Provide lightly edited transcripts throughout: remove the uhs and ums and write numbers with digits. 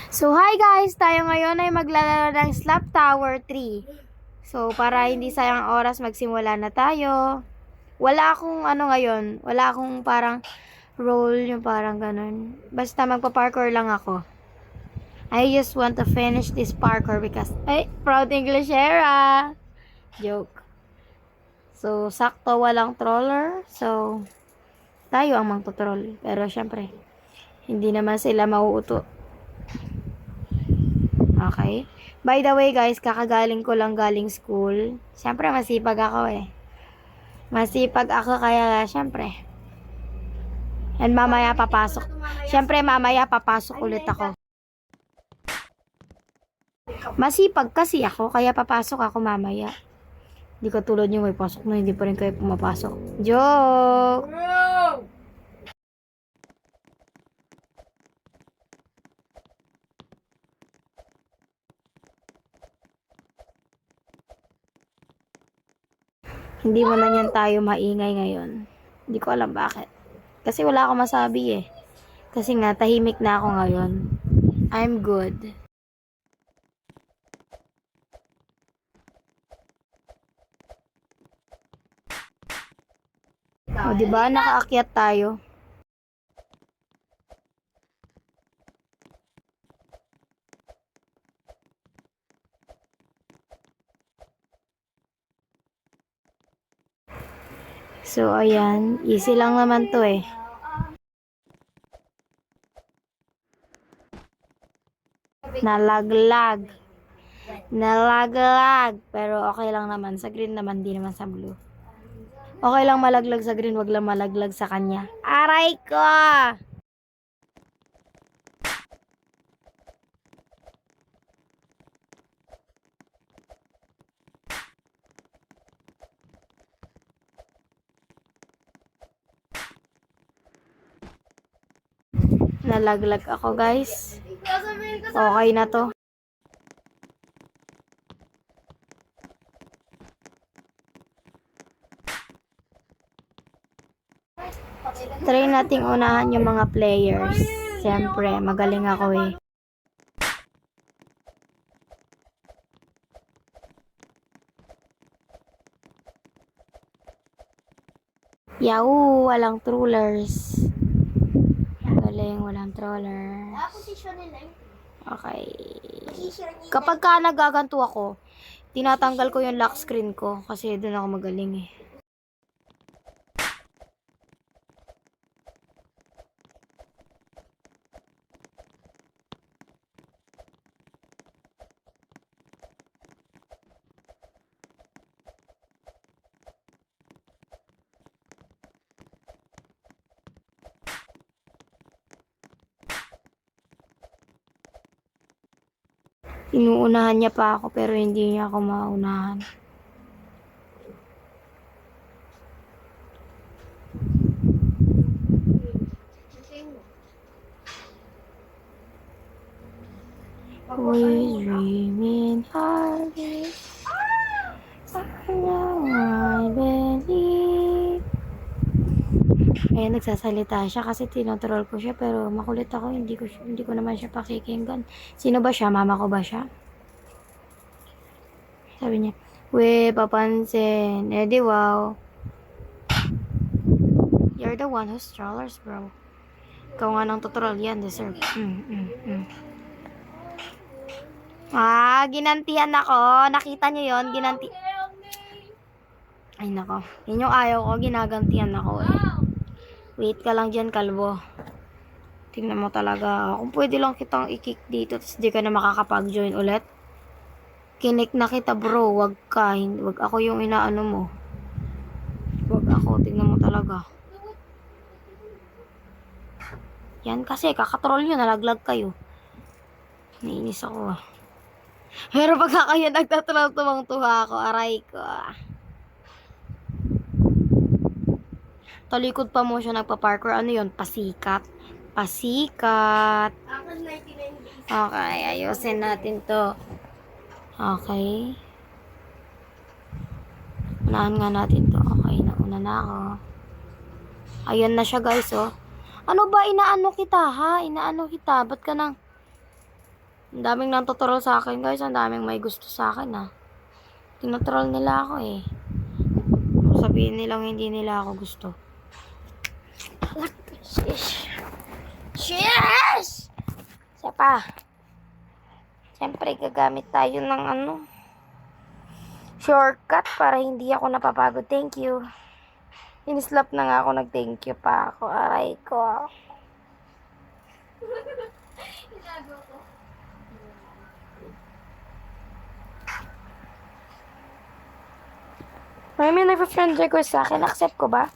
So, hi guys! Tayo ngayon ay maglalaro ng Slap Tower 3. So, para hindi sayang oras, magsimula na tayo. Wala akong ngayon. Wala akong parang role yung parang ganun. Basta magpa-parkour lang ako. I just want to finish this parkour because, proud English era! Joke. So, sakto walang troller. So, tayo ang magtutroll. Pero syempre, hindi naman sila mauuto. Okay? By the way guys, kakagaling ko lang galing school. Siyempre masipag ako eh. Masipag ako kaya siyempre. And mamaya papasok. Siyempre mamaya papasok ulit ako. Masipag kasi ako kaya papasok ako mamaya. Hindi ka tulad yung may pasok na hindi pa rin kayo pumapasok. Joke! Hindi mo na yan tayo maingay ngayon. Hindi ko alam bakit. Kasi wala akong masabi eh. Kasi nga, tahimik na ako ngayon. I'm good. O, diba? Nakaakyat tayo. So, ayan. Easy lang naman to eh. Nalaglag. Nalaglag. Pero okay lang naman. Sa green naman, di naman sa blue. Okay lang malaglag sa green, wag lang malaglag sa kanya. Aray ko! Nalaglag ako guys. Okay na to. Try nating unahan yung mga players. Siyempre, magaling ako eh. Yahoo! Walang trollers. Galing, walang trollers. Okay. Kapag ka nagaganto ako, tinatanggal ko yung lock screen ko kasi doon ako magaling eh. Inuunahan niya pa ako pero hindi niya ako maunahan. We dreaming hard. I believe. Ayan, nagsasalita siya kasi tinotroll ko siya pero makulit ako, hindi ko naman siya pakikinggan. Sino ba siya? Mama ko ba siya? Sabi niya, "We, papansin." Eh di wow. You're the one who's trollers, bro. Ikaw nga ng tutorial yan, deserve. Ginantihan ako. Nakita niyo yon, ginanti. Ay nako, yun yung ayaw ko, ginagantihan ako eh. Wait ka lang dyan, kalbo. Tingnan mo talaga. Kung pwede lang kitang i-kick dito, tapos di ka na makakapag-join ulit. Kinik na kita, bro. Wag ka. Wag ako yung inaano mo. Wag ako. Tingnan mo talaga. Yan kasi, kakatroll nyo. Nalaglag kayo. Nainis ako ah. Pero pagka kayo nagtatroll, tumang-tuwa ako. Aray ko ah. Talikod pa mo siya nagpa-parkour. Ano yun? Pasikat. Pasikat. Okay, ayusin natin to. Okay. Unahan nga natin to. Okay, nauna na ako. Ayan na siya guys, oh. Ano ba? Inaano kita, ha? Inaano kita. Ba't ka nang... Ang daming nang tutorol sa akin, guys. Ang daming may gusto sa akin, ah. Tinotroll nila ako, eh. Sabihin nilang hindi nila ako gusto. Shish! Shish! Isa pa. Siyempre, gagamit tayo ng shortcut para hindi ako napapagod. Thank you. Inislap na nga ako, nag-thank you pa ako. Aray ko. May nag-friend request sa akin. Accept ko ba?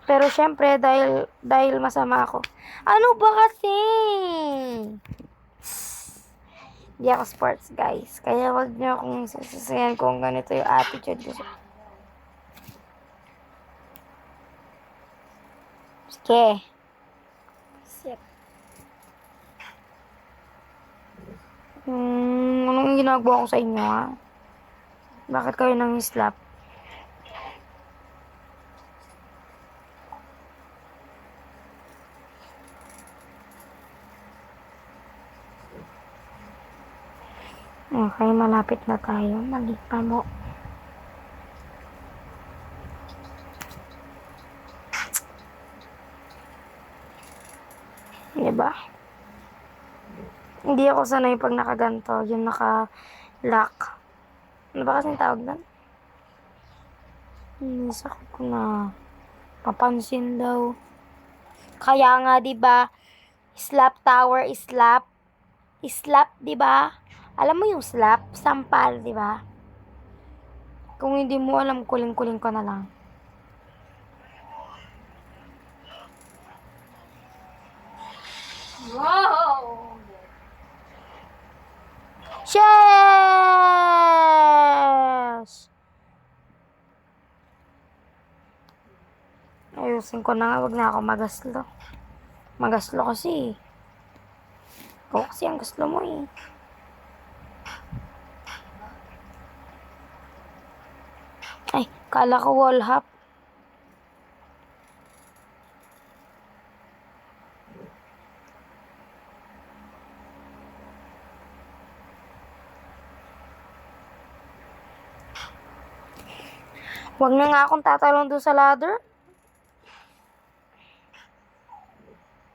Pero syempre, dahil masama ako. Ano ba kasi? Hindi ako sports, guys. Kaya wag niyo akong sasasayan kung ganito yung attitude ko. Sige. Sip. Anong ginagawa ko sa inyo, ha? Bakit kayo nang slap? Okay, malapit na tayo. Malipa mo. Diba? Hindi ako sanay pag nakaganto. Yung naka-lock. Ano ba kasing tawag doon? Sakit ko na. Papansin daw. Kaya nga, diba? Slap tower, slap. Slap, diba? Alam mo yung slap? Sampal, diba? Kung hindi mo alam, kuling-kuling ko na lang. Wow! Yes! Ayusin ko na nga, wag na ako magaslo. Magaslo kasi. Ikaw kasi ang gaslo mo eh. Ay, kala ko wall hop. Wag na nga akong tatalon doon sa ladder.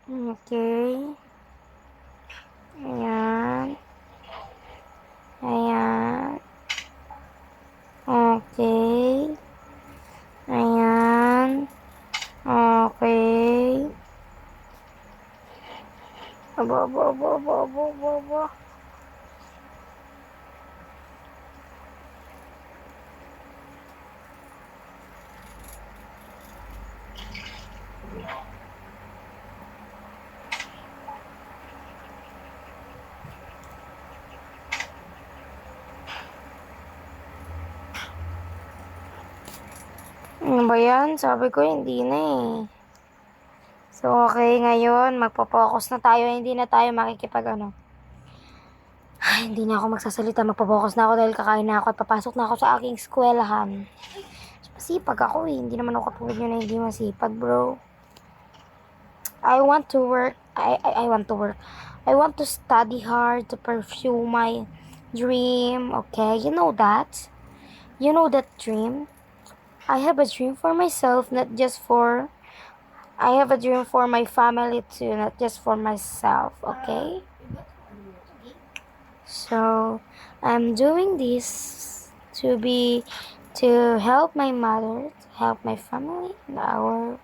Okay. Ayan. Ayan. Okay. Ayan. Okay. Aba. Ano ba yan? Sabi ko, hindi na eh. So, okay, ngayon, magpo-focus na tayo. Hindi na tayo makikipag Ay, hindi na ako magsasalita. Magpo-focus na ako dahil kakain na ako at papasok na ako sa aking eskwelahan. Masipag ako eh. Hindi naman ako katulad nyo na hindi masipag, bro. I want to work. I want to work. I want to study hard to pursue my dream. Okay, you know that? You know that dream? I have a dream for myself, not just for... I have a dream for my family too, not just for myself, okay? So, I'm doing this to help my mother, to help my family, and our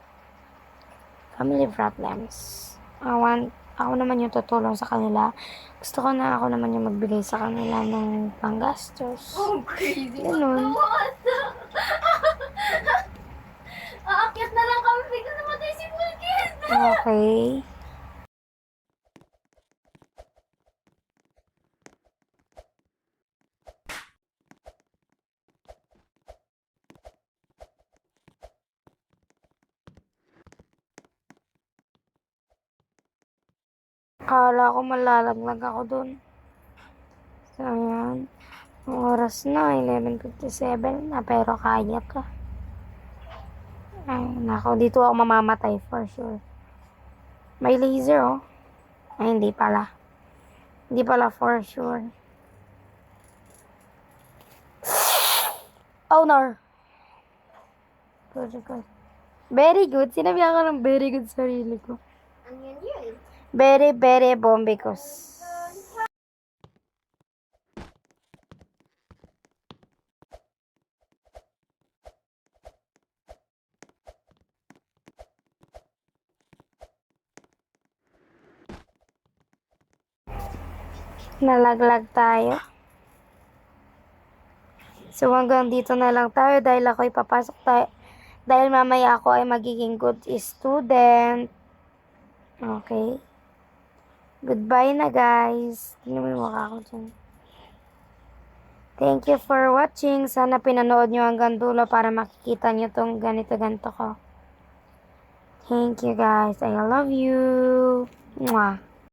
family problems. Ako naman yung tutulong sa kanila. Gusto ko na ako naman yung magbigay sa kanila ng panggastos. Oh, crazy. Ganun. Aakyat na lang kami, bigla namatay si Mulkis. Okay. Akala ko malalaglag ako dun. So, ayan. Ang oras na, 11:57 na, pero kaya ka. Ay, nako, dito ako mamamatay for sure. May laser, oh. Ay, hindi pala. Hindi pala for sure. Oh no. Very good. Very good. Sinabi ako ng very good sa sarili ko. Ano yun? Very, very bombicos. Nalaglag tayo. So hanggang dito na lang tayo dahil ako ipapasok tayo. Dahil mamaya ako ay magiging good student. Okay. Goodbye na guys. Tingnan mo yung mukha ko dyan. Thank you for watching. Sana pinanood nyo hanggang dulo para makikita nyo tong ganito-ganto ko. Thank you guys. I love you. Mwah.